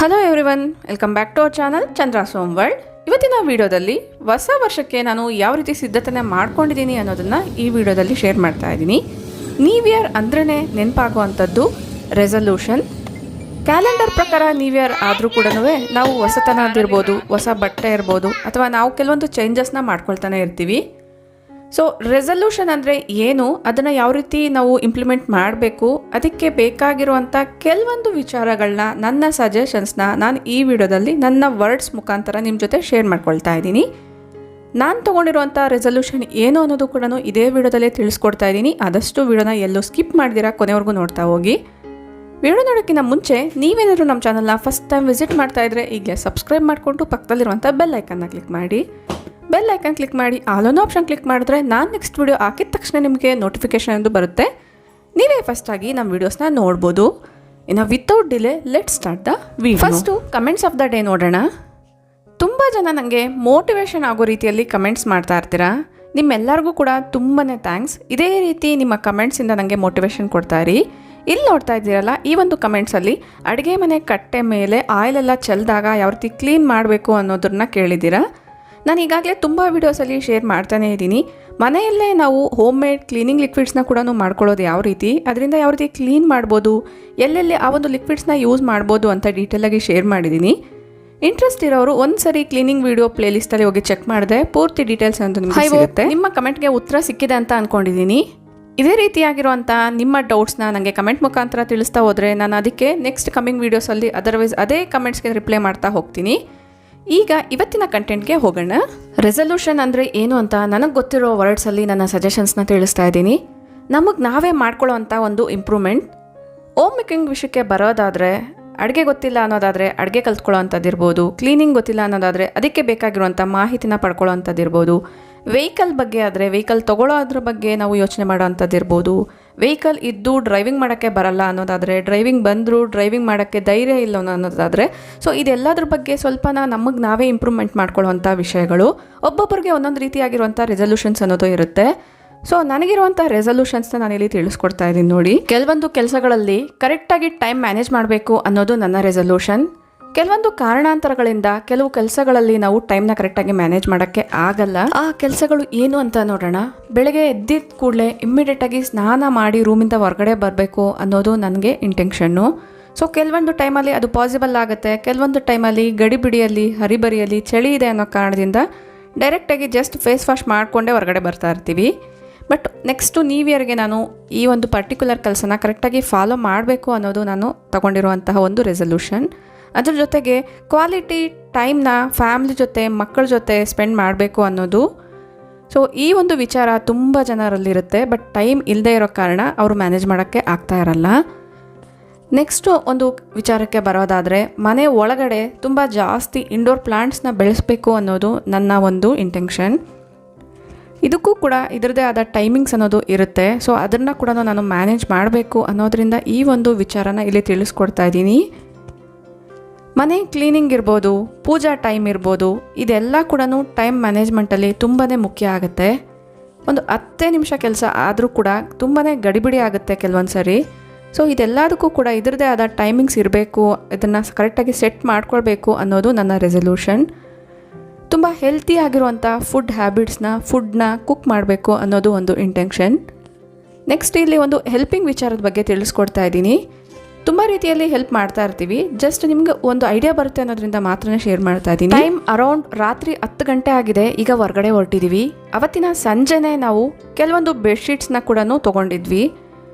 Hello everyone, welcome back to our channel Chandra's home world. ಇವತ್ತಿನ ವಿಡಿಯೋದಲ್ಲಿ ಹೊಸ ವರ್ಷಕ್ಕೆ ನಾನು ಯಾವ ರೀತಿ ಸಿದ್ಧತೆ ಮಾಡ್ಕೊಂಡಿದ್ದೀನಿ ಅನ್ನೋದನ್ನು ಈ ವಿಡಿಯೋದಲ್ಲಿ ಶೇರ್ ಮಾಡ್ತಾ ಇದ್ದೀನಿ. ನ್ಯೂ ಇಯರ್ ಅಂದ್ರೇ ನೆನಪಾಗುವಂಥದ್ದು ರೆಸಲ್ಯೂಷನ್. ಕ್ಯಾಲೆಂಡರ್ ಪ್ರಕಾರ ನ್ಯೂ ಇಯರ್ ಆದರೂ ಕೂಡ ನಾವು ಹೊಸತನದಿರ್ಬೋದು, ಹೊಸ ಬಟ್ಟೆ ಇರ್ಬೋದು, ಅಥವಾ ನಾವು ಕೆಲವೊಂದು ಚೇಂಜಸ್ನ ಮಾಡ್ಕೊಳ್ತಾನೆ ಇರ್ತೀವಿ. ಸೊ ರೆಸಲ್ಯೂಷನ್ ಅಂದರೆ ಏನು, ಅದನ್ನು ಯಾವ ರೀತಿ ನಾವು ಇಂಪ್ಲಿಮೆಂಟ್ ಮಾಡಬೇಕು, ಅದಕ್ಕೆ ಬೇಕಾಗಿರುವಂಥ ಕೆಲವೊಂದು ವಿಚಾರಗಳನ್ನ, ನನ್ನ ಸಜೆಷನ್ಸ್ನ ನಾನು ಈ ವಿಡಿಯೋದಲ್ಲಿ ನನ್ನ ವರ್ಡ್ಸ್ ಮುಖಾಂತರ ನಿಮ್ಮ ಜೊತೆ ಶೇರ್ ಮಾಡ್ಕೊಳ್ತಾ ಇದ್ದೀನಿ. ನಾನು ತೊಗೊಂಡಿರುವಂಥ ರೆಸಲ್ಯೂಷನ್ ಏನು ಅನ್ನೋದು ಕೂಡ ಇದೇ ವಿಡಿಯೋದಲ್ಲೇ ತಿಳಿಸ್ಕೊಡ್ತಾ ಇದ್ದೀನಿ. ಆದಷ್ಟು ವಿಡಿಯೋನ ಎಲ್ಲೂ ಸ್ಕಿಪ್ ಮಾಡಿದಿರಾ ಕೊನೆವರೆಗೂ ನೋಡ್ತಾ ಹೋಗಿ. ವಿಡಿಯೋ ನೋಡೋಕ್ಕಿಂತ ಮುಂಚೆ ನೀವೇನಾದರೂ ನಮ್ಮ ಚಾನಲ್ನ ಫಸ್ಟ್ ಟೈಮ್ ವಿಸಿಟ್ ಮಾಡ್ತಾ ಇದ್ದರೆ ಈಗಲೇ ಸಬ್ಸ್ಕ್ರೈಬ್ ಮಾಡಿಕೊಂಡು ಪಕ್ಕದಲ್ಲಿರುವಂಥ ಬೆಲ್ ಐಕನ್ನ ಕ್ಲಿಕ್ ಮಾಡಿ. ಬೆಲ್ ಐಕನ್ ಕ್ಲಿಕ್ ಮಾಡಿ ಆಲ್ ಅನ್ನೋ ಆಪ್ಷನ್ ಕ್ಲಿಕ್ ಮಾಡಿದ್ರೆ ನಾನು ನೆಕ್ಸ್ಟ್ ವಿಡಿಯೋ ಹಾಕಿದ ತಕ್ಷಣ ನಿಮಗೆ ನೋಟಿಫಿಕೇಶನ್ ಎಂದು ಬರುತ್ತೆ. ನೀವೇ ಫಸ್ಟಾಗಿ ನಮ್ಮ ವೀಡಿಯೋಸ್ನ ನೋಡ್ಬೋದು. ಇನ್ನು without delay let start the video. First comments of the day ನೋಡೋಣ. ತುಂಬ ಜನ ನನಗೆ ಮೋಟಿವೇಶನ್ ಆಗೋ ರೀತಿಯಲ್ಲಿ ಕಮೆಂಟ್ಸ್ ಮಾಡ್ತಾ ಇರ್ತೀರಾ. ನಿಮ್ಮೆಲ್ಲರಿಗೂ ಕೂಡ ತುಂಬಾ ಥ್ಯಾಂಕ್ಸ್. ಇದೇ ರೀತಿ ನಿಮ್ಮ ಕಮೆಂಟ್ಸಿಂದ ನನಗೆ ಮೋಟಿವೇಶನ್ ಕೊಡ್ತಾ ಇರಿ. ಇಲ್ಲಿ ನೋಡ್ತಾ ಇದ್ದೀರಲ್ಲ, ಈ ಒಂದು ಕಮೆಂಟ್ಸಲ್ಲಿ ಅಡುಗೆ ಮನೆ ಕಟ್ಟೆ ಮೇಲೆ ಆಯಿಲೆಲ್ಲ ಚೆಲ್ಲಿದಾಗ ಯಾವ ರೀತಿ ಕ್ಲೀನ್ ಮಾಡಬೇಕು ಅನ್ನೋದನ್ನ ಕೇಳಿದ್ದೀರಾ. ನಾನು ಈಗಾಗಲೇ ತುಂಬ ವೀಡಿಯೋಸಲ್ಲಿ ಶೇರ್ ಮಾಡ್ತಾನೇ ಇದ್ದೀನಿ. ಮನೆಯಲ್ಲೇ ನಾವು ಹೋಮ್ ಮೇಡ್ ಕ್ಲೀನಿಂಗ್ ಲಿಕ್ವಿಡ್ಸ್ನ ಕೂಡ ಮಾಡ್ಕೊಳ್ಳೋದು ಯಾವ ರೀತಿ, ಅದರಿಂದ ಯಾವ ರೀತಿ ಕ್ಲೀನ್ ಮಾಡ್ಬೋದು, ಎಲ್ಲೆಲ್ಲಿ ಆ ಒಂದು ಲಿಕ್ವಿಡ್ಸ್ನ ಯೂಸ್ ಮಾಡ್ಬೋದು ಅಂತ ಡೀಟೇಲಾಗಿ ಶೇರ್ ಮಾಡಿದ್ದೀನಿ. ಇಂಟ್ರೆಸ್ಟ್ ಇರೋರು ಒಂದು ಸರಿ ಕ್ಲೀನಿಂಗ್ ವಿಡಿಯೋ ಪ್ಲೇಲಿಸ್ಟಲ್ಲಿ ಹೋಗಿ ಚೆಕ್ ಮಾಡಿದೆ ಪೂರ್ತಿ ಡೀಟೇಲ್ಸ್ ಅಂತ ನಿಮಗೆ ಸಿಗುತ್ತೆ. ನಿಮ್ಮ ಕಮೆಂಟ್ಗೆ ಉತ್ತರ ಸಿಕ್ಕಿದೆ ಅಂತ ಅಂದ್ಕೊಂಡಿದ್ದೀನಿ. ಇದೇ ರೀತಿಯಾಗಿರುವಂಥ ನಿಮ್ಮ ಡೌಟ್ಸ್ನ ನನಗೆ ಕಮೆಂಟ್ ಮುಖಾಂತರ ತಿಳಿಸ್ತಾ ಹೋದರೆ ನಾನು ಅದಕ್ಕೆ ನೆಕ್ಸ್ಟ್ ಕಮಿಂಗ್ ವೀಡಿಯೋಸಲ್ಲಿ ಅದರ್ವೈಸ್ ಅದೇ ಕಮೆಂಟ್ಸ್ಗೆ ರಿಪ್ಲೈ ಮಾಡ್ತಾ ಹೋಗ್ತೀನಿ. ಈಗ ಇವತ್ತಿನ ಕಂಟೆಂಟ್ಗೆ ಹೋಗೋಣ. ರೆಸಲ್ಯೂಷನ್ ಅಂದರೆ ಏನು ಅಂತ ನನಗೆ ಗೊತ್ತಿರೋ ವರ್ಡ್ಸಲ್ಲಿ ನನ್ನ ಸಜೆಷನ್ಸ್ನ ತಿಳಿಸ್ತಾ ಇದ್ದೀನಿ. ನಮಗೆ ನಾವೇ ಮಾಡ್ಕೊಳ್ಳೋ ಅಂಥ ಒಂದು ಇಂಪ್ರೂವ್ಮೆಂಟ್. ಹೋಮ್ ಮೇಕಿಂಗ್ ವಿಷಯಕ್ಕೆ ಬರೋದಾದರೆ, ಅಡುಗೆ ಗೊತ್ತಿಲ್ಲ ಅನ್ನೋದಾದರೆ ಅಡುಗೆ ಕಲ್ತ್ಕೊಳ್ಳೋ ಅಂಥದ್ದಿರ್ಬೋದು, ಕ್ಲೀನಿಂಗ್ ಗೊತ್ತಿಲ್ಲ ಅನ್ನೋದಾದರೆ ಅದಕ್ಕೆ ಬೇಕಾಗಿರುವಂಥ ಮಾಹಿತಿನ ಪಡ್ಕೊಳ್ಳೋ ಅಂಥದ್ದಿರ್ಬೋದು, ವೆಹಿಕಲ್ ಬಗ್ಗೆ ಆದರೆ ವೆಹಿಕಲ್ ತೊಗೊಳ್ಳೋದ್ರ ಬಗ್ಗೆ ನಾವು ಯೋಚನೆ ಮಾಡೋ ಅಂಥದ್ದಿರ್ಬೋದು, ವೆಹಿಕಲ್ ಇದ್ದು ಡ್ರೈವಿಂಗ್ ಮಾಡೋಕ್ಕೆ ಬರಲ್ಲ ಅನ್ನೋದಾದರೆ, ಡ್ರೈವಿಂಗ್ ಬಂದರೂ ಡ್ರೈವಿಂಗ್ ಮಾಡೋಕ್ಕೆ ಧೈರ್ಯ ಇಲ್ಲ ಅನ್ನೋದಾದರೆ, ಸೊ ಇದೆಲ್ಲದ್ರ ಬಗ್ಗೆ ಸ್ವಲ್ಪ ನಮಗೆ ನಾವೇ ಇಂಪ್ರೂವ್ಮೆಂಟ್ ಮಾಡ್ಕೊಳ್ಳುವಂಥ ವಿಷಯಗಳು. ಒಬ್ಬೊಬ್ಬರಿಗೆ ಒಂದೊಂದು ರೀತಿಯಾಗಿರುವಂಥ ರೆಸಲ್ಯೂಷನ್ಸ್ ಅನ್ನೋದು ಇರುತ್ತೆ. ಸೊ ನನಗಿರುವಂಥ ರೆಸಲ್ಯೂಷನ್ಸ್ನ ನಾನಿಲ್ಲಿ ತಿಳಿಸ್ಕೊಡ್ತಾ ಇದ್ದೀನಿ ನೋಡಿ. ಕೆಲವೊಂದು ಕೆಲಸಗಳಲ್ಲಿ ಕರೆಕ್ಟಾಗಿ ಟೈಮ್ ಮ್ಯಾನೇಜ್ ಮಾಡಬೇಕು ಅನ್ನೋದು ನನ್ನ ರೆಸಲ್ಯೂಷನ್. ಕೆಲವೊಂದು ಕಾರಣಾಂತರಗಳಿಂದ ಕೆಲವು ಕೆಲಸಗಳಲ್ಲಿ ನಾವು ಟೈಮ್ನ ಕರೆಕ್ಟಾಗಿ ಮ್ಯಾನೇಜ್ ಮಾಡೋಕ್ಕೆ ಆಗಲ್ಲ. ಆ ಕೆಲಸಗಳು ಏನು ಅಂತ ನೋಡೋಣ. ಬೆಳಗ್ಗೆ ಎದ್ದಿದ್ದ ಕೂಡಲೇ ಇಮ್ಮಿಡಿಯೇಟಾಗಿ ಸ್ನಾನ ಮಾಡಿ ರೂಮಿಂದ ಹೊರಗಡೆ ಬರಬೇಕು ಅನ್ನೋದು ನನಗೆ ಇಂಟೆನ್ಷನ್ನು. ಸೊ ಕೆಲವೊಂದು ಟೈಮಲ್ಲಿ ಅದು ಪಾಸಿಬಲ್ ಆಗುತ್ತೆ, ಕೆಲವೊಂದು ಟೈಮಲ್ಲಿ ಗಡಿಬಿಡಿಯಲ್ಲಿ ಹರಿಬರಿಯಲ್ಲಿ ಚಳಿ ಇದೆ ಅನ್ನೋ ಕಾರಣದಿಂದ ಡೈರೆಕ್ಟಾಗಿ ಜಸ್ಟ್ ಫೇಸ್ ವಾಶ್ ಮಾಡಿಕೊಂಡೇ ಹೊರಗಡೆ ಬರ್ತಾ ಇರ್ತೀವಿ. ಬಟ್ ನೆಕ್ಸ್ಟು ನ್ಯೂ ಇಯರ್ಗೆ ನಾನು ಈ ಒಂದು ಪರ್ಟಿಕ್ಯುಲರ್ ಕೆಲಸನ ಕರೆಕ್ಟಾಗಿ ಫಾಲೋ ಮಾಡಬೇಕು ಅನ್ನೋದು ನಾನು ತಗೊಂಡಿರುವಂತಹ ಒಂದು ರೆಸಲ್ಯೂಷನ್. ಅದ್ರ ಜೊತೆಗೆ ಕ್ವಾಲಿಟಿ ಟೈಮ್ನ ಫ್ಯಾಮ್ಲಿ ಜೊತೆ, ಮಕ್ಕಳ ಜೊತೆ ಸ್ಪೆಂಡ್ ಮಾಡಬೇಕು ಅನ್ನೋದು. ಸೊ ಈ ಒಂದು ವಿಚಾರ ತುಂಬ ಜನರಲ್ಲಿರುತ್ತೆ, ಬಟ್ ಟೈಮ್ ಇಲ್ಲದೆ ಇರೋ ಕಾರಣ ಅವರು ಮ್ಯಾನೇಜ್ ಮಾಡೋಕ್ಕೆ ಆಗ್ತಾ ಇರಲ್ಲ. ನೆಕ್ಸ್ಟು ಒಂದು ವಿಚಾರಕ್ಕೆ ಬರೋದಾದರೆ, ಮನೆ ಒಳಗಡೆ ತುಂಬ ಜಾಸ್ತಿ ಇಂಡೋರ್ ಪ್ಲಾಂಟ್ಸ್ನ ಬೆಳೆಸಬೇಕು ಅನ್ನೋದು ನನ್ನ ಒಂದು ಇಂಟೆನ್ಷನ್. ಇದಕ್ಕೂ ಕೂಡ ಇದರದೇ ಆದ ಟೈಮಿಂಗ್ಸ್ ಅನ್ನೋದು ಇರುತ್ತೆ. ಸೊ ಅದನ್ನು ಕೂಡ ನಾನು ಮ್ಯಾನೇಜ್ ಮಾಡಬೇಕು ಅನ್ನೋದರಿಂದ ಈ ಒಂದು ವಿಚಾರನ ಇಲ್ಲಿ ತಿಳಿಸ್ಕೊಡ್ತಾ ಇದ್ದೀನಿ. ಮನೆ ಕ್ಲೀನಿಂಗ್ ಇರ್ಬೋದು, ಪೂಜಾ ಟೈಮ್ ಇರ್ಬೋದು, ಇದೆಲ್ಲ ಕೂಡ ಟೈಮ್ ಮ್ಯಾನೇಜ್ಮೆಂಟಲ್ಲಿ ತುಂಬಾ ಮುಖ್ಯ ಆಗುತ್ತೆ. ಒಂದು 10 ನಿಮಿಷ ಕೆಲಸ ಆದರೂ ಕೂಡ ತುಂಬಾ ಗಡಿಬಿಡಿ ಆಗುತ್ತೆ ಕೆಲವೊಂದು ಸರಿ. ಸೊ ಇದೆಲ್ಲದಕ್ಕೂ ಕೂಡ ಇದರದೇ ಆದ ಟೈಮಿಂಗ್ಸ್ ಇರಬೇಕು, ಇದನ್ನು ಕರೆಕ್ಟಾಗಿ ಸೆಟ್ ಮಾಡ್ಕೊಳ್ಬೇಕು ಅನ್ನೋದು ನನ್ನ ರೆಸಲ್ಯೂಷನ್. ತುಂಬ ಹೆಲ್ತಿ ಆಗಿರುವಂಥ ಫುಡ್ನ ಕುಕ್ ಮಾಡಬೇಕು ಅನ್ನೋದು ಒಂದು ಇಂಟೆನ್ಷನ್. ನೆಕ್ಸ್ಟ್ ಇಲ್ಲಿ ಒಂದು ಹೆಲ್ಪಿಂಗ್ ವಿಚಾರದ ಬಗ್ಗೆ ತಿಳಿಸ್ಕೊಡ್ತಾ ಇದ್ದೀನಿ. ತುಂಬ ರೀತಿಯಲ್ಲಿ ಹೆಲ್ಪ್ ಮಾಡ್ತಾ ಇರ್ತೀವಿ, ಜಸ್ಟ್ ನಿಮ್ಗೆ ಒಂದು ಐಡಿಯಾ ಬರುತ್ತೆ ಅನ್ನೋದ್ರಿಂದ ಮಾತ್ರ ಶೇರ್ ಮಾಡ್ತಾ ಇದ್ದೀನಿ. ಟೈಮ್ ಅರೌಂಡ್ ರಾತ್ರಿ 10 ಗಂಟೆ ಆಗಿದೆ, ಈಗ ಹೊರಗಡೆ ಹೊರಟಿದ್ದೀವಿ. ಅವತ್ತಿನ ಸಂಜೆನೇ ನಾವು ಕೆಲವೊಂದು ಬೆಡ್ಶೀಟ್ಸ್ನ ಕೂಡ ತೊಗೊಂಡಿದ್ವಿ.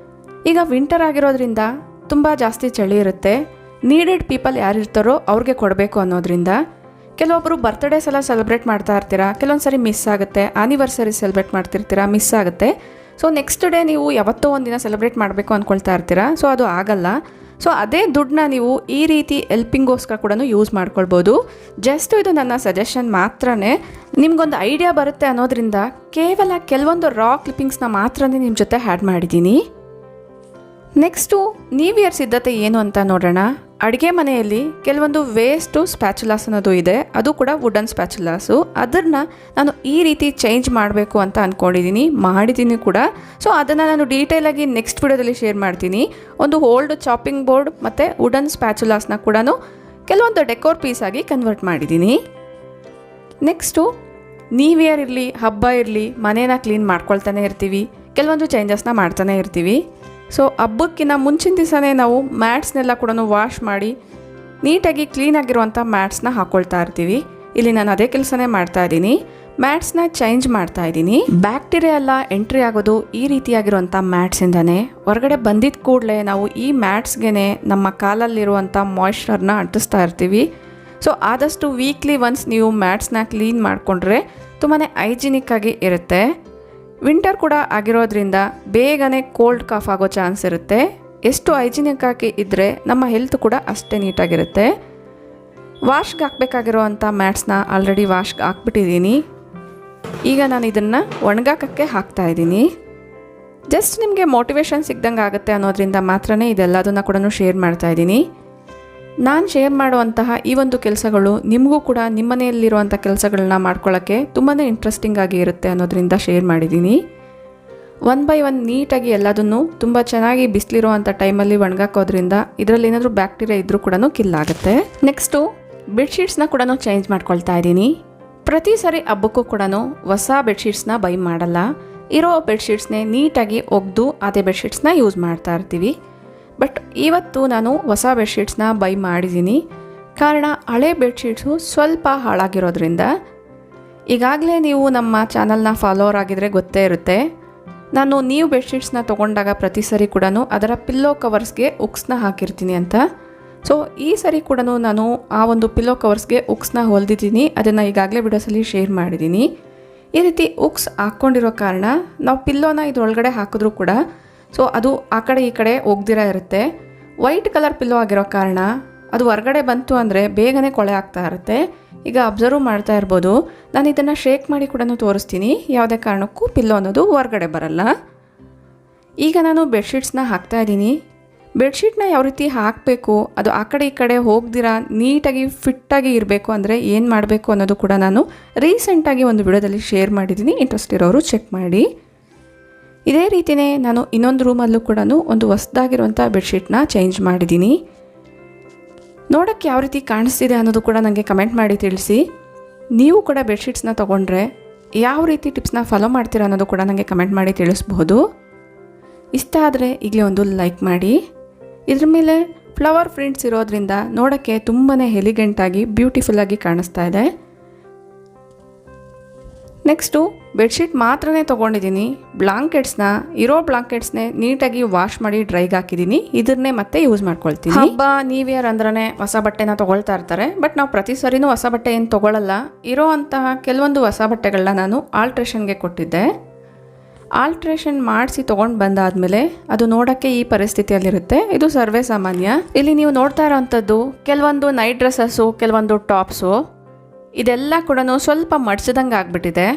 ಈಗ ವಿಂಟರ್ ಆಗಿರೋದ್ರಿಂದ ತುಂಬ ಜಾಸ್ತಿ ಚಳಿ ಇರುತ್ತೆ. ನೀಡೆಡ್ ಪೀಪಲ್ ಯಾರಿರ್ತಾರೋ ಅವ್ರಿಗೆ ಕೊಡಬೇಕು ಅನ್ನೋದ್ರಿಂದ. ಕೆಲವೊಬ್ಬರು ಬರ್ತ್ಡೇಸ್ ಎಲ್ಲ ಸೆಲೆಬ್ರೇಟ್ ಮಾಡ್ತಾ ಇರ್ತೀರಾ, ಕೆಲವೊಂದು ಸರಿ ಮಿಸ್ ಆಗುತ್ತೆ. ಆನಿವರ್ಸರಿ ಸೆಲೆಬ್ರೇಟ್ ಮಾಡ್ತಿರ್ತೀರಾ, ಮಿಸ್ ಆಗುತ್ತೆ. ಸೊ ನೆಕ್ಸ್ಟ್ ಡೇ ನೀವು ಯಾವತ್ತೋ ಒಂದಿನ ಸೆಲೆಬ್ರೇಟ್ ಮಾಡಬೇಕು ಅಂದ್ಕೊಳ್ತಾ ಇರ್ತೀರಾ, ಸೊ ಅದು ಆಗಲ್ಲ. ಸೊ ಅದೇ ದುಡ್ಡನ್ನ ನೀವು ಈ ರೀತಿ ಹೆಲ್ಪಿಂಗೋಸ್ಕರ ಕೂಡ ಯೂಸ್ ಮಾಡ್ಕೊಳ್ಬೋದು. ಜಸ್ಟ್ ಇದು ನನ್ನ ಸಜೆಷನ್ ಮಾತ್ರನೇ, ನಿಮ್ಗೊಂದು ಐಡಿಯಾ ಬರುತ್ತೆ ಅನ್ನೋದ್ರಿಂದ ಕೇವಲ ಕೆಲವೊಂದು ರಾ ಕ್ಲಿಪ್ಪಿಂಗ್ಸ್ನ ಮಾತ್ರನೇ ನಿಮ್ಮ ಜೊತೆ ಆ್ಯಡ್ ಮಾಡಿದ್ದೀನಿ. ನೆಕ್ಸ್ಟು ನ್ಯೂ ಇಯರ್ ಸಿದ್ಧತೆ ಏನು ಅಂತ ನೋಡೋಣ. ಅಡುಗೆ ಮನೆಯಲ್ಲಿ ಕೆಲವೊಂದು ವೇಸ್ಟು ಸ್ಪ್ಯಾಚುಲಾಸ್ ಅನ್ನೋದು ಇದೆ, ಅದು ಕೂಡ ವುಡನ್ ಸ್ಪ್ಯಾಚುಲಾಸು. ಅದನ್ನು ನಾನು ಈ ರೀತಿ ಚೇಂಜ್ ಮಾಡಬೇಕು ಅಂತ ಮಾಡಿದ್ದೀನಿ ಕೂಡ. ಸೊ ಅದನ್ನು ನಾನು ಡೀಟೇಲಾಗಿ ನೆಕ್ಸ್ಟ್ ವಿಡಿಯೋದಲ್ಲಿ ಶೇರ್ ಮಾಡ್ತೀನಿ. ಒಂದು ಓಲ್ಡ್ ಚಾಪಿಂಗ್ ಬೋರ್ಡ್ ಮತ್ತು ವುಡನ್ ಸ್ಪ್ಯಾಚುಲಾಸ್ನ ಕೂಡ ಕೆಲವೊಂದು ಡೆಕೋರ್ ಪೀಸಾಗಿ ಕನ್ವರ್ಟ್ ಮಾಡಿದ್ದೀನಿ. ನೆಕ್ಸ್ಟು ನ್ಯೂ ಇಯರ್ ಇರಲಿ, ಹಬ್ಬ ಇರಲಿ, ಮನೇನ ಕ್ಲೀನ್ ಮಾಡ್ಕೊಳ್ತಾನೆ ಇರ್ತೀವಿ, ಕೆಲವೊಂದು ಚೇಂಜಸ್ನ ಮಾಡ್ತಾನೆ ಇರ್ತೀವಿ. ಸೊ ಹಬ್ಬಕ್ಕಿಂತ ಮುಂಚಿನ ದಿವಸನೇ ನಾವು ಮ್ಯಾಟ್ಸ್ನೆಲ್ಲ ಕೂಡ ವಾಶ್ ಮಾಡಿ ನೀಟಾಗಿ ಕ್ಲೀನಾಗಿರುವಂಥ ಮ್ಯಾಟ್ಸ್ನ ಹಾಕ್ಕೊಳ್ತಾ ಇರ್ತೀವಿ. ಇಲ್ಲಿ ನಾನು ಅದೇ ಕೆಲಸನೇ ಮಾಡ್ತಾ ಇದ್ದೀನಿ. ಮ್ಯಾಟ್ಸ್ನ ಚೇಂಜ್ ಮಾಡ್ತಾ ಇದ್ದೀನಿ. ಬ್ಯಾಕ್ಟೀರಿಯಾ ಎಲ್ಲ ಎಂಟ್ರಿ ಆಗೋದು ಈ ರೀತಿಯಾಗಿರುವಂಥ ಮ್ಯಾಟ್ಸಿಂದನೇ. ಹೊರಗಡೆ ಬಂದಿದ್ದ ಕೂಡಲೇ ನಾವು ಈ ಮ್ಯಾಟ್ಸ್ಗೆ ನಮ್ಮ ಕಾಲಲ್ಲಿರುವಂಥ ಮಾಯ್ಶ್ಚರ್ನ ಅಂಟಿಸ್ತಾ ಇರ್ತೀವಿ. ಸೊ ಆದಷ್ಟು ವೀಕ್ಲಿ ಒನ್ಸ್ ನೀವು ಮ್ಯಾಟ್ಸ್ನ ಕ್ಲೀನ್ ಮಾಡಿಕೊಂಡ್ರೆ ತುಂಬಾ ಹೈಜಿನಿಕ್ ಆಗಿ ಇರುತ್ತೆ. ವಿಂಟರ್ ಕೂಡ ಆಗಿರೋದ್ರಿಂದ ಬೇಗನೆ ಕೋಲ್ಡ್ ಕಾಫ್ ಆಗೋ ಚಾನ್ಸ್ ಇರುತ್ತೆ. ಎಷ್ಟು ಹೈಜಿನಿಕ್ ಆಗಿ ಇದ್ದರೆ ನಮ್ಮ ಹೆಲ್ತ್ ಕೂಡ ಅಷ್ಟೇ ನೀಟಾಗಿರುತ್ತೆ. ವಾಶ್ಗೆ ಹಾಕಬೇಕಾಗಿರೋವಂಥ ಮ್ಯಾಟ್ಸ್ನ ಆಲ್ರೆಡಿ ವಾಶ್ಗೆ ಹಾಕ್ಬಿಟ್ಟಿದ್ದೀನಿ. ಈಗ ನಾನು ಇದನ್ನು ಒಣಗಾಕಕ್ಕೆ ಹಾಕ್ತಾಯಿದ್ದೀನಿ. ಜಸ್ಟ್ ನಿಮಗೆ ಮೋಟಿವೇಶನ್ ಸಿಗ್ದಂಗೆ ಆಗುತ್ತೆ ಅನ್ನೋದ್ರಿಂದ ಮಾತ್ರನೇ ಇದೆಲ್ಲದನ್ನು ಕೂಡ ಶೇರ್ ಮಾಡ್ತಾಯಿದ್ದೀನಿ. ನಾನು ಶೇರ್ ಮಾಡುವಂತಹ ಈ ಒಂದು ಕೆಲಸಗಳು ನಿಮಗೂ ಕೂಡ ನಿಮ್ಮ ಮನೆಯಲ್ಲಿರುವಂಥ ಕೆಲಸಗಳನ್ನ ಮಾಡ್ಕೊಳ್ಳೋಕ್ಕೆ ತುಂಬಾ ಇಂಟ್ರೆಸ್ಟಿಂಗ್ ಆಗಿ ಇರುತ್ತೆ ಅನ್ನೋದ್ರಿಂದ ಶೇರ್ ಮಾಡಿದ್ದೀನಿ. ಒನ್ ಬೈ ಒನ್ ನೀಟಾಗಿ ಎಲ್ಲದನ್ನು ತುಂಬ ಚೆನ್ನಾಗಿ ಬಿಸಿಲಿರುವಂಥ ಟೈಮಲ್ಲಿ ಒಣಗಾಕೋದ್ರಿಂದ ಇದರಲ್ಲಿ ಏನಾದರೂ ಬ್ಯಾಕ್ಟೀರಿಯಾ ಇದ್ದರೂ ಕೂಡ ಕಿಲ್ ಆಗುತ್ತೆ. ನೆಕ್ಸ್ಟು ಬೆಡ್ಶೀಟ್ಸ್ನ ಕೂಡ ಚೇಂಜ್ ಮಾಡ್ಕೊಳ್ತಾ ಇದ್ದೀನಿ. ಪ್ರತಿ ಸರಿ ಹಬ್ಬಕ್ಕೂ ಕೂಡ ಹೊಸ ಬೆಡ್ಶೀಟ್ಸ್ನ ಬೈ ಮಾಡಲ್ಲ. ಇರೋ ಬೆಡ್ಶೀಟ್ಸ್ನೇ ನೀಟಾಗಿ ಒಗೆದು ಅದೇ ಬೆಡ್ಶೀಟ್ಸ್ನ ಯೂಸ್ ಮಾಡ್ತಾ ಇರ್ತೀವಿ. ಬಟ್ ಇವತ್ತು ನಾನು ಹೊಸ ಬೆಡ್ಶೀಟ್ಸ್ನ ಬೈ ಮಾಡಿದ್ದೀನಿ. ಕಾರಣ ಹಳೆ ಬೆಡ್ಶೀಟ್ಸು ಸ್ವಲ್ಪ ಹಾಳಾಗಿರೋದ್ರಿಂದ. ಈಗಾಗಲೇ ನೀವು ನಮ್ಮ ಚಾನಲ್ನ ಫಾಲೋವರ್ ಆಗಿದ್ರೆ ಗೊತ್ತೇ ಇರುತ್ತೆ, ನಾನು ನ್ಯೂ ಬೆಡ್ಶೀಟ್ಸ್ನ ತೊಗೊಂಡಾಗ ಪ್ರತಿ ಸರಿ ಕೂಡ ಅದರ ಪಿಲ್ಲೋ ಕವರ್ಸ್ಗೆ ಉಕ್ಸ್ನ ಹಾಕಿರ್ತೀನಿ ಅಂತ. ಸೊ ಈ ಸರಿ ಕೂಡ ನಾನು ಆ ಒಂದು ಪಿಲ್ಲೋ ಕವರ್ಸ್ಗೆ ಉಕ್ಸ್ನ ಹೊಲ್ದಿದ್ದೀನಿ. ಅದನ್ನು ಈಗಾಗಲೇ ವಿಡಿಯೋಸಲ್ಲಿ ಶೇರ್ ಮಾಡಿದ್ದೀನಿ. ಈ ರೀತಿ ಉಕ್ಸ್ ಹಾಕ್ಕೊಂಡಿರೋ ಕಾರಣ ನಾವು ಪಿಲ್ಲೋನ ಇದರೊಳಗಡೆ ಹಾಕಿದ್ರೂ ಕೂಡ ಸೊ ಅದು ಆ ಕಡೆ ಈ ಕಡೆ ಒಗ್ದಿರ ಇರುತ್ತೆ. ವೈಟ್ ಕಲರ್ ಪಿಲ್ಲೋ ಆಗಿರೋ ಕಾರಣ ಅದು ಹೊರಗಡೆ ಬಂತು ಅಂದರೆ ಬೇಗನೆ ಕೊಳೆ ಆಗ್ತಾ ಇರುತ್ತೆ. ಈಗ ಅಬ್ಸರ್ವ್ ಮಾಡ್ತಾ ಇರ್ಬೋದು, ನಾನು ಇದನ್ನು ಶೇಕ್ ಮಾಡಿ ಕೂಡ ತೋರಿಸ್ತೀನಿ. ಯಾವುದೇ ಕಾರಣಕ್ಕೂ ಪಿಲ್ಲೋ ಅನ್ನೋದು ಹೊರಗಡೆ ಬರಲ್ಲ. ಈಗ ನಾನು ಬೆಡ್ಶೀಟ್ಸ್ನ ಹಾಕ್ತಾಯಿದ್ದೀನಿ. ಬೆಡ್ಶೀಟ್ನ ಯಾವ ರೀತಿ ಹಾಕಬೇಕು, ಅದು ಆ ಕಡೆ ಈ ಕಡೆ ಹೋಗ್ದಿರ ನೀಟಾಗಿ ಫಿಟ್ಟಾಗಿ ಇರಬೇಕು ಅಂದರೆ ಏನು ಮಾಡಬೇಕು ಅನ್ನೋದು ಕೂಡ ನಾನು ರೀಸೆಂಟಾಗಿ ಒಂದು ವಿಡಿಯೋದಲ್ಲಿ ಶೇರ್ ಮಾಡಿದ್ದೀನಿ. ಇಂಟ್ರೆಸ್ಟ್ ಇರೋರು ಚೆಕ್ ಮಾಡಿ. ಇದೇ ರೀತಿಯೇ ನಾನು ಇನ್ನೊಂದು ರೂಮಲ್ಲೂ ಕೂಡ ಒಂದು ಹೊಸದಾಗಿರುವಂಥ ಬೆಡ್ಶೀಟ್ನ ಚೇಂಜ್ ಮಾಡಿದ್ದೀನಿ. ನೋಡೋಕ್ಕೆ ಯಾವ ರೀತಿ ಕಾಣಿಸ್ತಿದೆ ಅನ್ನೋದು ಕೂಡ ನನಗೆ ಕಮೆಂಟ್ ಮಾಡಿ ತಿಳಿಸಿ. ನೀವು ಕೂಡ ಬೆಡ್ಶೀಟ್ಸ್ನ ತೊಗೊಂಡ್ರೆ ಯಾವ ರೀತಿ ಟಿಪ್ಸ್ನ ಫಾಲೋ ಮಾಡ್ತೀರಾ ಅನ್ನೋದು ಕೂಡ ನನಗೆ ಕಮೆಂಟ್ ಮಾಡಿ ತಿಳಿಸ್ಬಹುದು. ಇಷ್ಟ ಆದರೆ ಈಗಲೇ ಒಂದು ಲೈಕ್ ಮಾಡಿ. ಇದ್ರ ಮೇಲೆ ಫ್ಲವರ್ ಪ್ರಿಂಟ್ಸ್ ಇರೋದ್ರಿಂದ ನೋಡೋಕ್ಕೆ ತುಂಬಾ ಎಲಿಗೆಂಟಾಗಿ ಬ್ಯೂಟಿಫುಲ್ಲಾಗಿ ಕಾಣಿಸ್ತಾ ಇದೆ. ನೆಕ್ಸ್ಟು ಬೆಡ್ಶೀಟ್ ಮಾತ್ರನೇ ತೊಗೊಂಡಿದ್ದೀನಿ. ಇರೋ ಬ್ಲಾಂಕೆಟ್ಸ್ನೇ ನೀಟಾಗಿ ವಾಶ್ ಮಾಡಿ ಡ್ರೈಗೆ ಹಾಕಿದ್ದೀನಿ. ಇದನ್ನೇ ಮತ್ತೆ ಯೂಸ್ ಮಾಡ್ಕೊಳ್ತೀನಿ. ಹಬ್ಬ ನ್ಯೂ ಇಯರ್ ಅಂದ್ರೆ ಹೊಸ ಬಟ್ಟೆನ ತೊಗೊಳ್ತಾ ಇರ್ತಾರೆ. ಬಟ್ ನಾವು ಪ್ರತಿ ಸರಿನೂ ಹೊಸ ಬಟ್ಟೆ ಏನು ತೊಗೊಳ್ಳಲ್ಲ. ಇರೋ ಅಂತಹ ಕೆಲವೊಂದು ಹೊಸ ಬಟ್ಟೆಗಳನ್ನ ನಾನು ಆಲ್ಟ್ರೇಷನ್ಗೆ ಕೊಟ್ಟಿದ್ದೆ. ಆಲ್ಟ್ರೇಷನ್ ಮಾಡಿಸಿ ತೊಗೊಂಡು ಬಂದಾದಮೇಲೆ ಅದು ನೋಡೋಕ್ಕೆ ಈ ಪರಿಸ್ಥಿತಿಯಲ್ಲಿರುತ್ತೆ. ಇದು ಸರ್ವೇ ಸಾಮಾನ್ಯ. ಇಲ್ಲಿ ನೀವು ನೋಡ್ತಾ ಇರೋವಂಥದ್ದು ಕೆಲವೊಂದು ನೈಟ್ ಡ್ರೆಸ್ಸಸ್ಸು, ಕೆಲವೊಂದು ಟಾಪ್ಸು, ಇದೆಲ್ಲ ಕೂಡ ಸ್ವಲ್ಪ ಮಡ್ಸಿದಂಗೆ ಆಗಿಬಿಟ್ಟಿದೆ.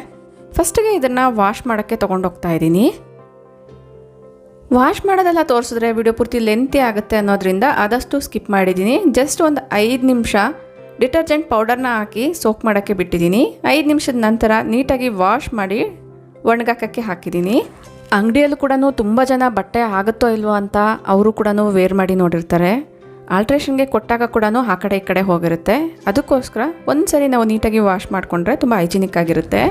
ಫಸ್ಟಿಗೆ ಇದನ್ನು ವಾಶ್ ಮಾಡೋಕ್ಕೆ ತೊಗೊಂಡೋಗ್ತಾ ಇದ್ದೀನಿ. ವಾಶ್ ಮಾಡೋದೆಲ್ಲ ತೋರಿಸಿದ್ರೆ ವಿಡಿಯೋ ಪೂರ್ತಿ ಲೆಂತಿ ಆಗುತ್ತೆ ಅನ್ನೋದ್ರಿಂದ ಆದಷ್ಟು ಸ್ಕಿಪ್ ಮಾಡಿದ್ದೀನಿ. ಜಸ್ಟ್ ಒಂದು 5 ನಿಮಿಷ ಡಿಟರ್ಜೆಂಟ್ ಪೌಡರ್ನ ಹಾಕಿ ಸೋಕ್ ಮಾಡೋಕ್ಕೆ ಬಿಟ್ಟಿದ್ದೀನಿ. 5 ನಿಮಿಷದ ನಂತರ ನೀಟಾಗಿ ವಾಶ್ ಮಾಡಿ ಒಣಗಾಕಕ್ಕೆ ಹಾಕಿದ್ದೀನಿ. ಅಂಗಡಿಯಲ್ಲೂ ಕೂಡ ತುಂಬ ಜನ ಬಟ್ಟೆ ಆಗುತ್ತೋ ಇಲ್ವೋ ಅಂತ ಅವರು ಕೂಡ ವೇರ್ ಮಾಡಿ ನೋಡಿರ್ತಾರೆ. ಆಲ್ಟ್ರೇಷನ್ಗೆ ಕೊಟ್ಟಾಗ ಕೂಡ ಆ ಕಡೆ ಈ ಕಡೆ ಹೋಗಿರುತ್ತೆ. ಅದಕ್ಕೋಸ್ಕರ ಒಂದು ಸರಿ ನಾವು ನೀಟಾಗಿ ವಾಶ್ ಮಾಡಿಕೊಂಡ್ರೆ ತುಂಬ ಹೈಜಿನಿಕ್ ಆಗಿರುತ್ತೆ.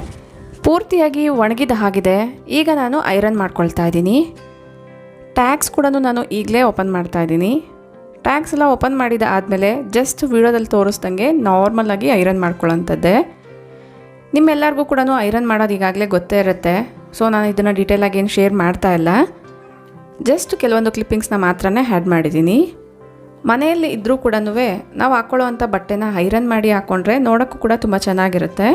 ಪೂರ್ತಿಯಾಗಿ ಒಣಗಿದ ಹಾಗಿದೆ. ಈಗ ನಾನು ಐರನ್ ಮಾಡ್ಕೊಳ್ತಾ ಇದ್ದೀನಿ. ಟ್ಯಾಗ್ಸ್ ಕೂಡ ನಾನು ಈಗಲೇ ಓಪನ್ ಮಾಡ್ತಾ ಇದ್ದೀನಿ. ಟ್ಯಾಗ್ಸ್ ಎಲ್ಲ ಓಪನ್ ಮಾಡಿದ ಆದಮೇಲೆ ಜಸ್ಟ್ ವಿಡಿಯೋದಲ್ಲಿ ತೋರಿಸ್ದಂಗೆ ನಾರ್ಮಲಾಗಿ ಐರನ್ ಮಾಡ್ಕೊಳ್ಳೋಂಥದ್ದೇ. ನಿಮ್ಮೆಲ್ಲರಿಗೂ ಕೂಡ ಐರನ್ ಮಾಡೋದು ಈಗಾಗಲೇ ಗೊತ್ತೇ ಇರುತ್ತೆ. ಸೊ ನಾನು ಇದನ್ನು ಡೀಟೇಲಾಗಿ ಏನು ಶೇರ್ ಮಾಡ್ತಾ ಇಲ್ಲ. ಜಸ್ಟ್ ಕೆಲವೊಂದು ಕ್ಲಿಪ್ಪಿಂಗ್ಸ್ನ ಮಾತ್ರನೇ ಆ್ಯಡ್ ಮಾಡಿದ್ದೀನಿ. ಮನೆಯಲ್ಲಿ ಇದ್ದರೂ ಕೂಡ ನಾವು ಹಾಕ್ಕೊಳ್ಳೋವಂಥ ಬಟ್ಟೆನ ಐರನ್ ಮಾಡಿ ಹಾಕ್ಕೊಂಡ್ರೆ ನೋಡೋಕ್ಕೂ ಕೂಡ ತುಂಬ ಚೆನ್ನಾಗಿರುತ್ತೆ.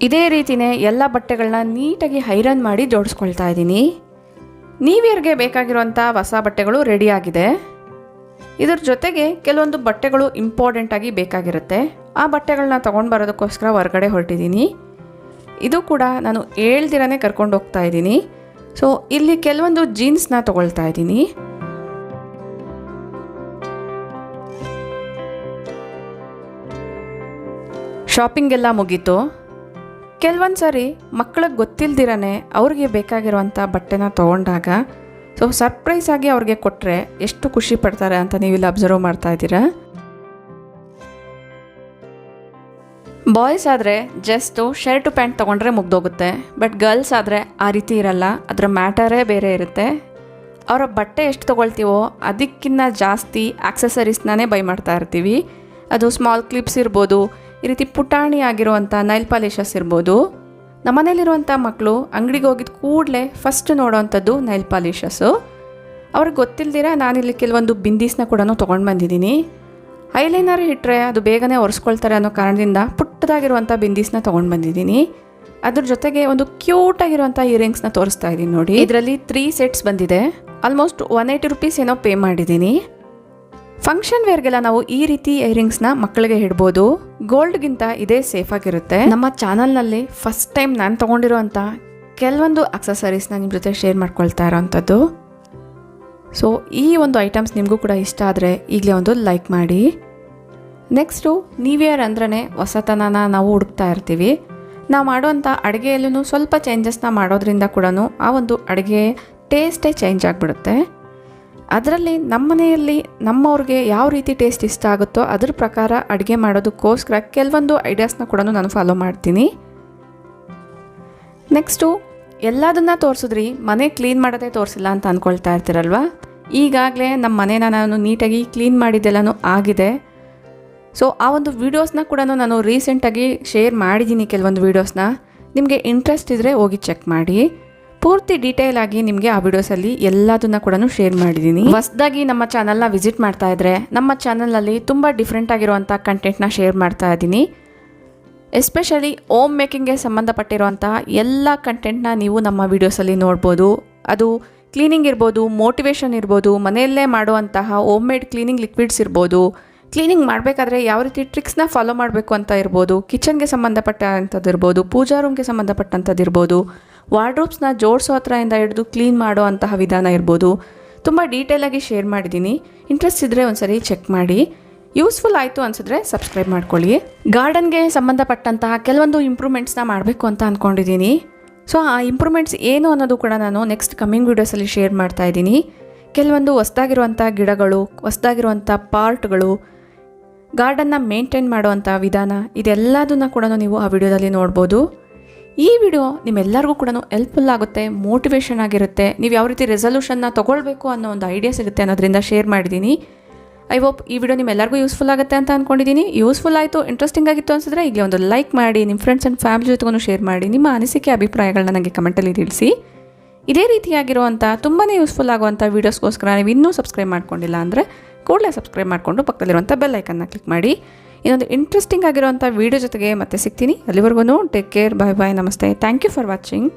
ಇದೇ ರೀತಿಯೇ ಎಲ್ಲ ಬಟ್ಟೆಗಳನ್ನ ನೀಟಾಗಿ ಐರನ್ ಮಾಡಿ ಜೋಡಿಸ್ಕೊಳ್ತಾ ಇದ್ದೀನಿ. ನ್ಯೂ ಇಯರ್ಗೆ ಬೇಕಾಗಿರುವಂಥ ಹೊಸ ಬಟ್ಟೆಗಳು ರೆಡಿಯಾಗಿದೆ. ಇದ್ರ ಜೊತೆಗೆ ಕೆಲವೊಂದು ಬಟ್ಟೆಗಳು ಇಂಪಾರ್ಟೆಂಟಾಗಿ ಬೇಕಾಗಿರುತ್ತೆ. ಆ ಬಟ್ಟೆಗಳನ್ನ ತೊಗೊಂಡು ಬರೋದಕ್ಕೋಸ್ಕರ ಹೊರಗಡೆ ಹೊರಟಿದ್ದೀನಿ. ಇದು ಕೂಡ ನಾನು ಹೇಳ್ದಿರನೇ ಕರ್ಕೊಂಡು ಹೋಗ್ತಾ ಇದ್ದೀನಿ. ಸೊ ಇಲ್ಲಿ ಕೆಲವೊಂದು ಜೀನ್ಸ್ನ ತೊಗೊಳ್ತಾ ಇದ್ದೀನಿ. ಶಾಪಿಂಗ್ ಎಲ್ಲ ಮುಗೀತು. ಕೆಲವೊಂದು ಸಾರಿ ಮಕ್ಕಳಿಗೆ ಗೊತ್ತಿಲ್ದಿರನೇ ಅವ್ರಿಗೆ ಬೇಕಾಗಿರುವಂಥ ಬಟ್ಟೆನ ತೊಗೊಂಡಾಗ ಸೊ ಸರ್ಪ್ರೈಸ್ ಆಗಿ ಅವ್ರಿಗೆ ಕೊಟ್ಟರೆ ಎಷ್ಟು ಖುಷಿ ಪಡ್ತಾರೆ ಅಂತ ನೀವಿಲ್ಲಿ ಅಬ್ಸರ್ವ್ ಮಾಡ್ತಾ ಇದ್ದೀರಾ. ಬಾಯ್ಸ್ ಆದರೆ ಜಸ್ಟು ಶರ್ಟು ಪ್ಯಾಂಟ್ ತೊಗೊಂಡ್ರೆ ಮುಗ್ದೋಗುತ್ತೆ. ಬಟ್ ಗರ್ಲ್ಸ್ ಆದರೆ ಆ ರೀತಿ ಇರಲ್ಲ, ಅದರ ಮ್ಯಾಟರೇ ಬೇರೆ ಇರುತ್ತೆ. ಅವರ ಬಟ್ಟೆ ಎಷ್ಟು ತೊಗೊಳ್ತೀವೋ ಅದಕ್ಕಿಂತ ಜಾಸ್ತಿ ಆಕ್ಸೆಸರೀಸ್ನೇ ಬೈ ಮಾಡ್ತಾ ಇರ್ತೀವಿ. ಅದು ಸ್ಮಾಲ್ ಕ್ಲಿಪ್ಸ್ ಇರ್ಬೋದು, ಈ ರೀತಿ ಪುಟಾಣಿ ಆಗಿರುವಂಥ ನೈಲ್ ಪಾಲಿಷಸ್ ಇರ್ಬೋದು. ನಮ್ಮನೇಲಿರುವಂಥ ಮಕ್ಕಳು ಅಂಗಡಿಗೆ ಹೋಗಿದ ಕೂಡಲೇ ಫಸ್ಟ್ ನೋಡೋವಂಥದ್ದು ನೈಲ್ ಪಾಲಿಷಸ್ಸು. ಅವ್ರಿಗೆ ಗೊತ್ತಿಲ್ದಿರ ನಾನಿಲ್ಲಿ ಕೆಲವೊಂದು ಬಿಂದೀಸ್ನ ಕೂಡ ತೊಗೊಂಡು ಬಂದಿದ್ದೀನಿ. ಐಲೈನರ್ ಇಟ್ಟರೆ ಅದು ಬೇಗನೆ ಒರೆಸ್ಕೊಳ್ತಾರೆ ಅನ್ನೋ ಕಾರಣದಿಂದ ಪುಟ್ಟದಾಗಿರುವಂಥ ಬಿಂದೀಸ್ನ ತೊಗೊಂಡು ಬಂದಿದ್ದೀನಿ. ಅದ್ರ ಜೊತೆಗೆ ಒಂದು ಕ್ಯೂಟಾಗಿರುವಂಥ ಇಯರಿಂಗ್ಸ್ನ ತೋರಿಸ್ತಾ ಇದ್ದೀನಿ ನೋಡಿ. ಇದರಲ್ಲಿ 3 ಸೆಟ್ಸ್ ಬಂದಿದೆ. ಆಲ್ಮೋಸ್ಟ್ 180 ರೂಪೀಸ್ ಏನೋ ಪೇ ಮಾಡಿದ್ದೀನಿ. ಫಂಕ್ಷನ್ ವೇರ್ಗೆಲ್ಲ ನಾವು ಈ ರೀತಿ ಇಯರಿಂಗ್ಸ್ನ ಮಕ್ಕಳಿಗೆ ಇಡ್ಬೋದು. ಗೋಲ್ಡ್ಗಿಂತ ಇದೇ ಸೇಫ್ ಆಗಿರುತ್ತೆ. ನಮ್ಮ ಚಾನಲ್ನಲ್ಲಿ ಫಸ್ಟ್ ಟೈಮ್ ನಾನು ತೊಗೊಂಡಿರೋಂಥ ಕೆಲವೊಂದು ಅಕ್ಸಸರೀಸ್ನ ನಿಮ್ಮ ಜೊತೆ ಶೇರ್ ಮಾಡ್ಕೊಳ್ತಾ ಇರೋವಂಥದ್ದು. ಸೊ ಈ ಒಂದು ಐಟಮ್ಸ್ ನಿಮಗೂ ಕೂಡ ಇಷ್ಟ ಆದರೆ ಈಗಲೇ ಒಂದು ಲೈಕ್ ಮಾಡಿ. ನೆಕ್ಸ್ಟು ನ್ಯೂ ಇಯರ್ ಅಂದ್ರೇ ಹೊಸತನನ ನಾವು ಹುಡುಕ್ತಾ ಇರ್ತೀವಿ. ನಾವು ಮಾಡುವಂಥ ಅಡುಗೆಯಲ್ಲೂ ಸ್ವಲ್ಪ ಚೇಂಜಸ್ನ ಮಾಡೋದ್ರಿಂದ ಕೂಡ ಆ ಒಂದು ಅಡುಗೆ ಟೇಸ್ಟೇ ಚೇಂಜ್ ಆಗಿಬಿಡುತ್ತೆ. ಅದರಲ್ಲಿ ನಮ್ಮ ಮನೆಯಲ್ಲಿ ನಮ್ಮವ್ರಿಗೆ ಯಾವ ರೀತಿ ಟೇಸ್ಟ್ ಇಷ್ಟ ಆಗುತ್ತೋ ಅದ್ರ ಪ್ರಕಾರ ಅಡುಗೆ ಮಾಡೋದಕ್ಕೋಸ್ಕರ ಕೆಲವೊಂದು ಐಡಿಯಾಸ್ನ ಕೂಡ ನಾನು ಫಾಲೋ ಮಾಡ್ತೀನಿ. ನೆಕ್ಸ್ಟು ಎಲ್ಲದನ್ನ ತೋರಿಸಿದ್ರಿ, ಮನೆ ಕ್ಲೀನ್ ಮಾಡೋದೇ ತೋರಿಸಿಲ್ಲ ಅಂತ ಅಂದ್ಕೊಳ್ತಾ ಇರ್ತೀರಲ್ವ. ಈಗಾಗಲೇ ನಮ್ಮ ಮನೇನ ನಾನು ನೀಟಾಗಿ ಕ್ಲೀನ್ ಮಾಡಿದ್ದೆಲ್ಲನೂ ಆಗಿದೆ. ಸೊ ಆ ಒಂದು ವೀಡಿಯೋಸ್ನ ಕೂಡ ನಾನು ರೀಸೆಂಟಾಗಿ ಶೇರ್ ಮಾಡಿದ್ದೀನಿ. ಕೆಲವೊಂದು ವೀಡಿಯೋಸ್ನ ನಿಮಗೆ ಇಂಟ್ರೆಸ್ಟ್ ಇದ್ದರೆ ಹೋಗಿ ಚೆಕ್ ಮಾಡಿ. ಪೂರ್ತಿ ಡೀಟೇಲ್ ಆಗಿ ನಿಮಗೆ ಆ ವಿಡಿಯೋಸಲ್ಲಿ ಎಲ್ಲದನ್ನ ಕೂಡ ಶೇರ್ ಮಾಡಿದ್ದೀನಿ. ಹೊಸದಾಗಿ ನಮ್ಮ ಚಾನಲ್ನ ವಿಸಿಟ್ ಮಾಡ್ತಾ ಇದ್ದರೆ ನಮ್ಮ ಚಾನಲಲ್ಲಿ ತುಂಬ ಡಿಫ್ರೆಂಟ್ ಆಗಿರುವಂಥ ಕಂಟೆಂಟ್ನ ಶೇರ್ ಮಾಡ್ತಾ ಇದ್ದೀನಿ. ಎಸ್ಪೆಷಲಿ ಹೋಮ್ ಮೇಕಿಂಗ್ಗೆ ಸಂಬಂಧಪಟ್ಟಿರುವಂಥ ಎಲ್ಲ ಕಂಟೆಂಟ್ನ ನೀವು ನಮ್ಮ ವೀಡಿಯೋಸಲ್ಲಿ ನೋಡ್ಬೋದು. ಅದು ಕ್ಲೀನಿಂಗ್ ಇರ್ಬೋದು, ಮೋಟಿವೇಶನ್ ಇರ್ಬೋದು, ಮನೆಯಲ್ಲೇ ಮಾಡುವಂತಹ ಹೋಮ್ ಮೇಡ್ ಕ್ಲೀನಿಂಗ್ ಲಿಕ್ವಿಡ್ಸ್ ಇರ್ಬೋದು, ಕ್ಲೀನಿಂಗ್ ಮಾಡಬೇಕಾದ್ರೆ ಯಾವ ರೀತಿ ಟ್ರಿಕ್ಸ್ನ ಫಾಲೋ ಮಾಡಬೇಕು ಅಂತ ಇರ್ಬೋದು, ಕಿಚನ್ಗೆ ಸಂಬಂಧಪಟ್ಟಂಥದ್ದು ಇರ್ಬೋದು, ಪೂಜಾ ರೂಮ್ಗೆ ಸಂಬಂಧಪಟ್ಟಂಥದ್ದು ಇರ್ಬೋದು, ವಾರ್ಡ್ರೋಬ್ಸ್ನ ಜೋಡಿಸೋ ಹತ್ರದಿಂದ ಹಿಡಿದು ಕ್ಲೀನ್ ಮಾಡೋ ಅಂತಹ ವಿಧಾನ ಇರ್ಬೋದು. ತುಂಬ ಡೀಟೇಲಾಗಿ ಶೇರ್ ಮಾಡಿದ್ದೀನಿ. ಇಂಟ್ರೆಸ್ಟ್ ಇದ್ದರೆ ಒಂದ್ಸರಿ ಚೆಕ್ ಮಾಡಿ. ಯೂಸ್ಫುಲ್ ಆಯಿತು ಅನಿಸಿದ್ರೆ ಸಬ್ಸ್ಕ್ರೈಬ್ ಮಾಡ್ಕೊಳ್ಳಿ. ಗಾರ್ಡನ್ಗೆ ಸಂಬಂಧಪಟ್ಟಂತಹ ಕೆಲವೊಂದು ಇಂಪ್ರೂವ್ಮೆಂಟ್ಸ್ನ ಮಾಡಬೇಕು ಅಂತ ಅಂದ್ಕೊಂಡಿದ್ದೀನಿ. ಸೊ ಆ ಇಂಪ್ರೂವ್ಮೆಂಟ್ಸ್ ಏನು ಅನ್ನೋದು ಕೂಡ ನಾನು ನೆಕ್ಸ್ಟ್ ಕಮ್ಮಿಂಗ್ ವೀಡಿಯೋಸಲ್ಲಿ ಶೇರ್ ಮಾಡ್ತಾ ಇದ್ದೀನಿ. ಕೆಲವೊಂದು ಹೊಸದಾಗಿರುವಂಥ ಗಿಡಗಳು, ಹೊಸದಾಗಿರುವಂಥ ಪಾರ್ಟ್ಗಳು, ಗಾರ್ಡನ್ನ ಮೇಂಟೈನ್ ಮಾಡುವಂಥ ವಿಧಾನ, ಇದೆಲ್ಲದನ್ನ ಕೂಡ ನೀವು ಆ ವಿಡಿಯೋದಲ್ಲಿ ನೋಡ್ಬೋದು. ಈ ವಿಡಿಯೋ ನಿಮ್ಮೆಲ್ಲರಿಗೂ ಕೂಡ ಹೆಲ್ಪ್ಫುಲ್ ಆಗುತ್ತೆ, ಮೋಟಿವೇಶನ್ ಆಗಿರುತ್ತೆ. ನೀವು ಯಾವ ರೀತಿ ರೆಸಲ್ಯೂಷನ್ನ ತೊಗೊಳ್ಬೇಕು ಅನ್ನೋ ಒಂದು ಐಡಿಯಾ ಸಿಗುತ್ತೆ ಅನ್ನೋದ್ರಿಂದ ಶೇರ್ ಮಾಡಿದ್ದೀನಿ. ಐ ಹೋಪ್ ಈ ವಿಡಿಯೋ ನಿಮ್ಮೆಲ್ಲರಿಗೂ ಯೂಸ್ಫುಲ್ ಆಗುತ್ತೆ ಅಂತ ಅಂದ್ಕೊಂಡಿದ್ದೀನಿ. ಯೂಸ್ಫುಲ್ ಆಯಿತು, ಇಂಟ್ರೆಸ್ಟಿಂಗ್ ಆಗಿತ್ತು ಅನಿಸಿದ್ರೆ ಈಗಲೇ ಒಂದು ಲೈಕ್ ಮಾಡಿ, ನಿಮ್ಮ ಫ್ರೆಂಡ್ಸ್ ಆ್ಯಂಡ್ ಫ್ಯಾಮಿಲಿ ಜೊತೆಗೂ ಶೇರ್ ಮಾಡಿ. ನಿಮ್ಮ ಅನಿಸಿಕೆ ಅಭಿಪ್ರಾಯಗಳನ್ನ ನನಗೆ ಕಮೆಂಟಲ್ಲಿ ತಿಳಿಸಿ. ಇದೇ ರೀತಿಯಾಗಿರುವಂಥ ತುಂಬಾ ಯೂಸ್ಫುಲ್ ಆಗುವಂಥ ವೀಡಿಯೋಸ್ಗೋಸ್ಕರ ನೀವು ಇನ್ನೂ ಸಬ್ಸ್ಕ್ರೈಬ್ ಮಾಡ್ಕೊಂಡಿಲ್ಲ ಅಂದರೆ ಕೂಡಲೇ ಸಬ್ಸ್ಕ್ರೈಬ್ ಮಾಡಿಕೊಂಡು ಪಕ್ಕದಲ್ಲಿರುವಂಥ ಬೆಲ್ ಐಕನ್ನ ಕ್ಲಿಕ್ ಮಾಡಿ. ಇನ್ನೊಂದು ಇಂಟ್ರೆಸ್ಟಿಂಗ್ ಆಗಿರುವಂಥ ವೀಡಿಯೋ ಜೊತೆಗೆ ಮತ್ತೆ ಸಿಗ್ತೀನಿ. ಅಲ್ಲಿವರೆಗೂ ಟೇಕ್ ಕೇರ್, ಬಾಯ್ ಬಾಯ್, ನಮಸ್ತೆ, ಥ್ಯಾಂಕ್ ಯು ಫಾರ್ ವಾಚಿಂಗ್.